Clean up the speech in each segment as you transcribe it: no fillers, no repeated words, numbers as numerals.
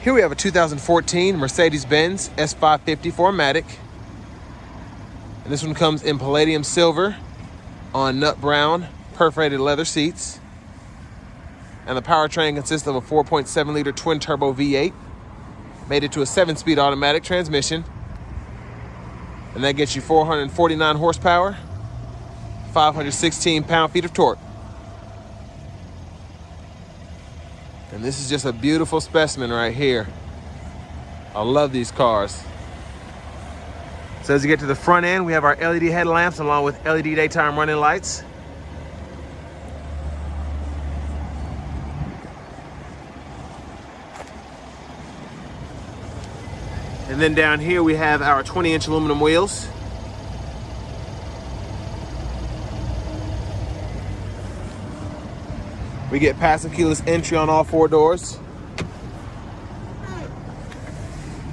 Here we have a 2014 Mercedes-Benz S550 4MATIC. And this one comes in palladium silver on nut brown perforated leather seats. And the powertrain consists of a 4.7 liter twin turbo V8, made it to a 7-speed automatic transmission. And that gets you 449 horsepower, 516 pound-feet of torque. And this is just a beautiful specimen right here. I love these cars. So as you get to the front end, we have our LED headlamps along with LED daytime running lights. And then down here we have our 20-inch aluminum wheels. We get passive keyless entry on all 4 doors.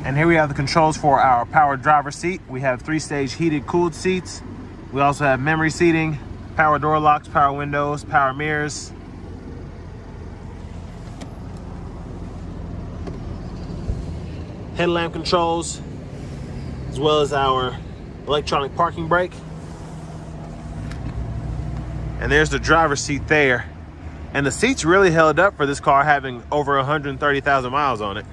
And here we have the controls for our power driver's seat. We have 3-stage heated cooled seats. We also have memory seating, power door locks, power windows, power mirrors. Headlamp controls, as well as our electronic parking brake. And there's the driver's seat there. And the seats really held up for this car having over 130,000 miles on it.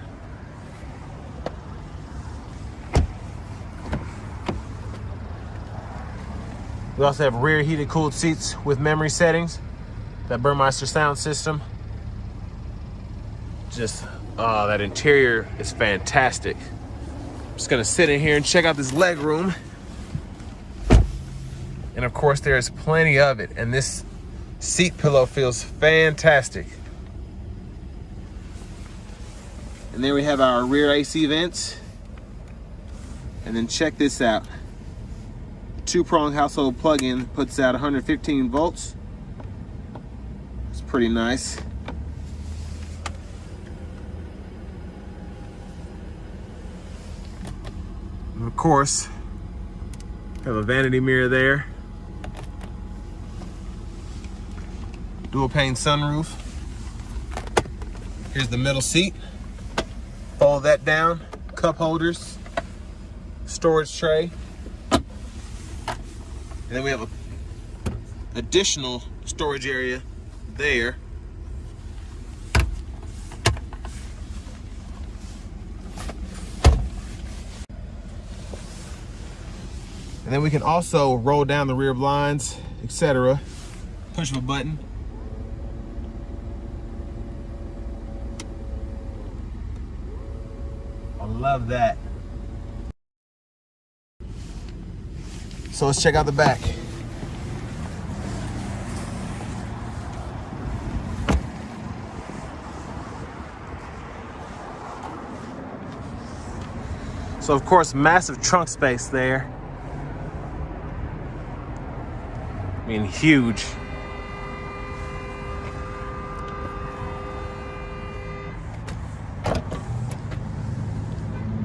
We also have rear heated cooled seats with memory settings. That Burmeister sound system. Just, that interior is fantastic. I'm just gonna sit in here and check out this leg room. And of course there's plenty of it. And this seat pillow feels fantastic. And there we have our rear AC vents. And then check this out. 2-prong household plug-in puts out 115 volts. It's pretty nice. And of course, have a vanity mirror there. Dual pane sunroof. Here's the middle seat. Fold that down. Cup holders. Storage tray. And then we have an additional storage area there. And then we can also roll down the rear blinds, etc. Push of a button. I love that. So let's check out the back. So of course, massive trunk space there. I mean, huge.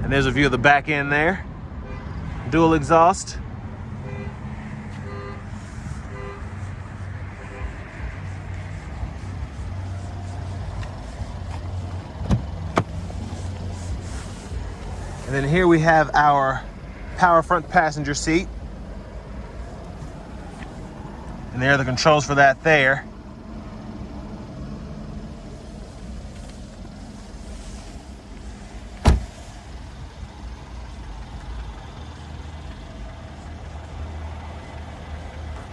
And there's a view of the back end there. Dual exhaust. And then here we have our power front passenger seat. And there are the controls for that there.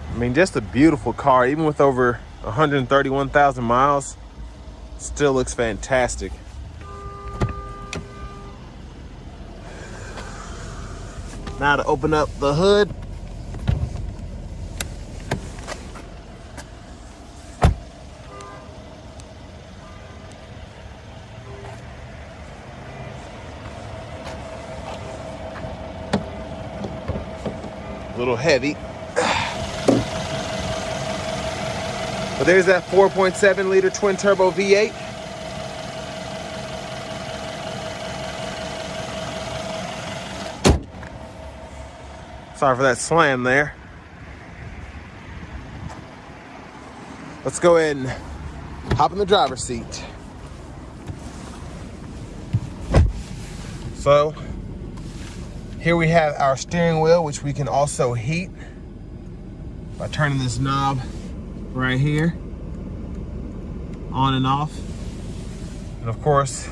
I mean, just a beautiful car, even with over 131,000 miles, still looks fantastic. Now to open up the hood. A little heavy. But there's that 4.7 liter twin turbo V8. Sorry for that slam there. Let's go ahead and hop in the driver's seat. So here we have our steering wheel, which we can also heat by turning this knob right here on and off. And of course,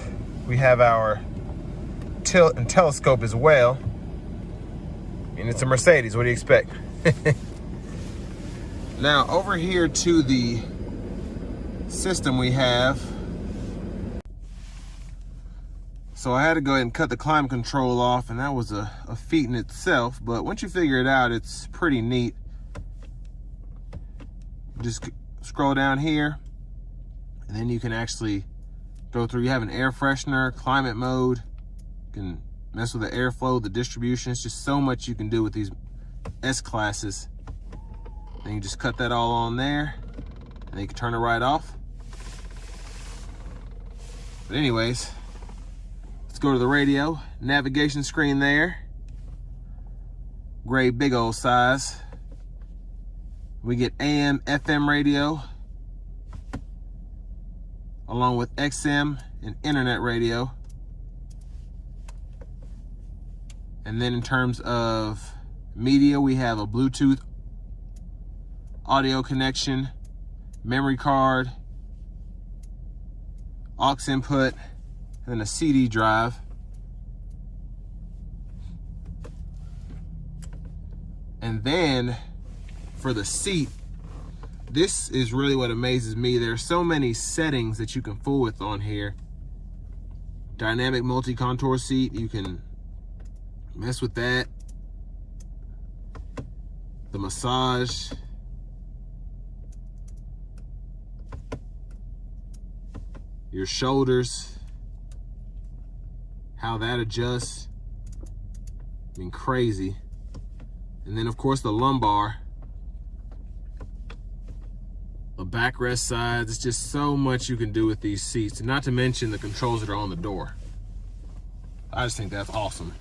we have our tilt and telescope as well. And it's a Mercedes, what do you expect? Now over here to the system we have. So I had to go ahead and cut the climate control off, and that was a feat in itself, but once you figure it out, it's pretty neat. Just scroll down here, and then you can actually go through. You have an air freshener, climate mode. You can mess with the airflow, the distribution. It's just so much you can do with these S classes. Then you just cut that all on there, and then you can turn it right off. But anyways, let's go to the radio. Navigation screen there. Great big old size. We get AM, FM radio, along with XM and internet radio. And then in terms of media, we have a Bluetooth audio connection, memory card, aux input, and then a CD drive. And then for the seat, this is really what amazes me. There's so many settings that you can fool with on here. Dynamic multi-contour seat, you can mess with that. The massage. Your shoulders. How that adjusts. I mean, crazy. And then of course the lumbar. The backrest sides. It's just so much you can do with these seats. Not to mention the controls that are on the door. I just think that's awesome.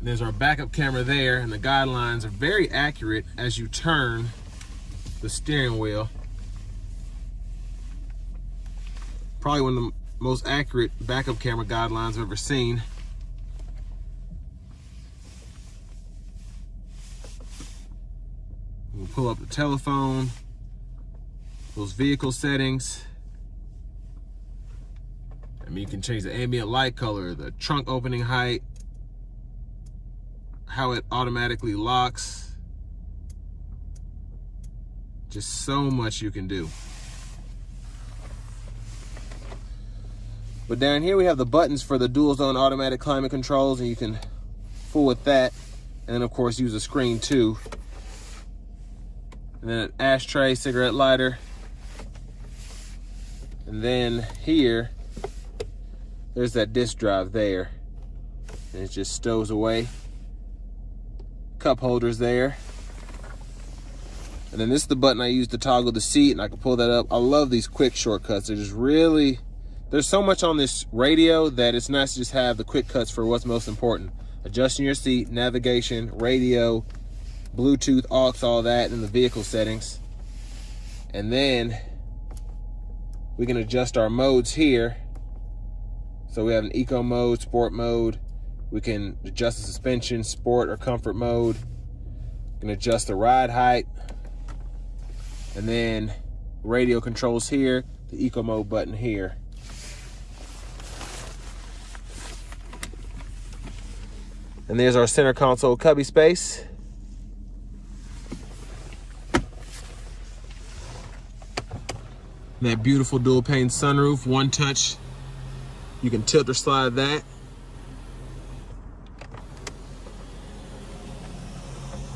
There's our backup camera there, and the guidelines are very accurate as you turn the steering wheel. Probably one of the most accurate backup camera guidelines I've ever seen. You can pull up the telephone, those vehicle settings. I mean, you can change the ambient light color, the trunk opening height, how it automatically locks. Just so much you can do. But down here we have the buttons for the dual zone automatic climate controls, and you can fool with that. And then of course use a screen too. And then an ashtray, cigarette lighter. And then here, there's that disk drive there. And it just stows away. Cup holders there. And then this is the button I use to toggle the seat, and I can pull that up. I love these quick shortcuts. They're just really, there's so much on this radio that it's nice to just have the quick cuts for what's most important. Adjusting your seat, navigation, radio, Bluetooth, aux, all that in the vehicle settings. And then we can adjust our modes here. So we have an eco mode, sport mode. We can adjust the suspension, sport or comfort mode. We can adjust the ride height. And then radio controls here, the eco mode button here. And there's our center console cubby space. And that beautiful dual pane sunroof, one touch. You can tilt or slide that.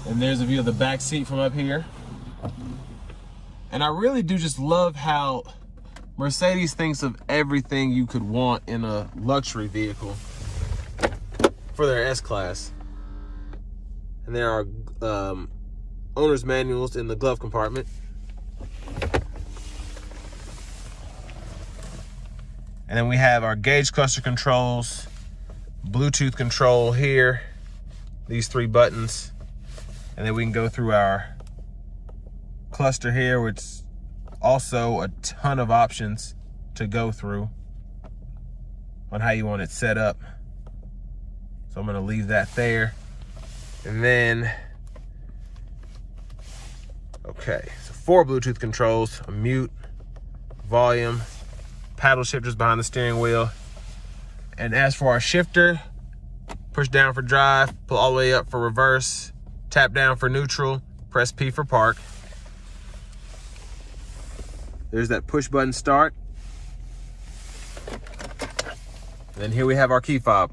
And there's a view of the back seat from up here. And I really do just love how Mercedes thinks of everything you could want in a luxury vehicle for their S-Class. And there are owner's manuals in the glove compartment. And then we have our gauge cluster controls, Bluetooth control here, these three buttons. And then we can go through our cluster here, which also a ton of options to go through. on how you want it set up. So I'm gonna leave that there. And then, okay, so 4 Bluetooth controls, a mute, volume, paddle shifters behind the steering wheel. And as for our shifter, push down for drive, pull all the way up for reverse, tap down for neutral, press P for park. There's that push button start. And then here we have our key fob.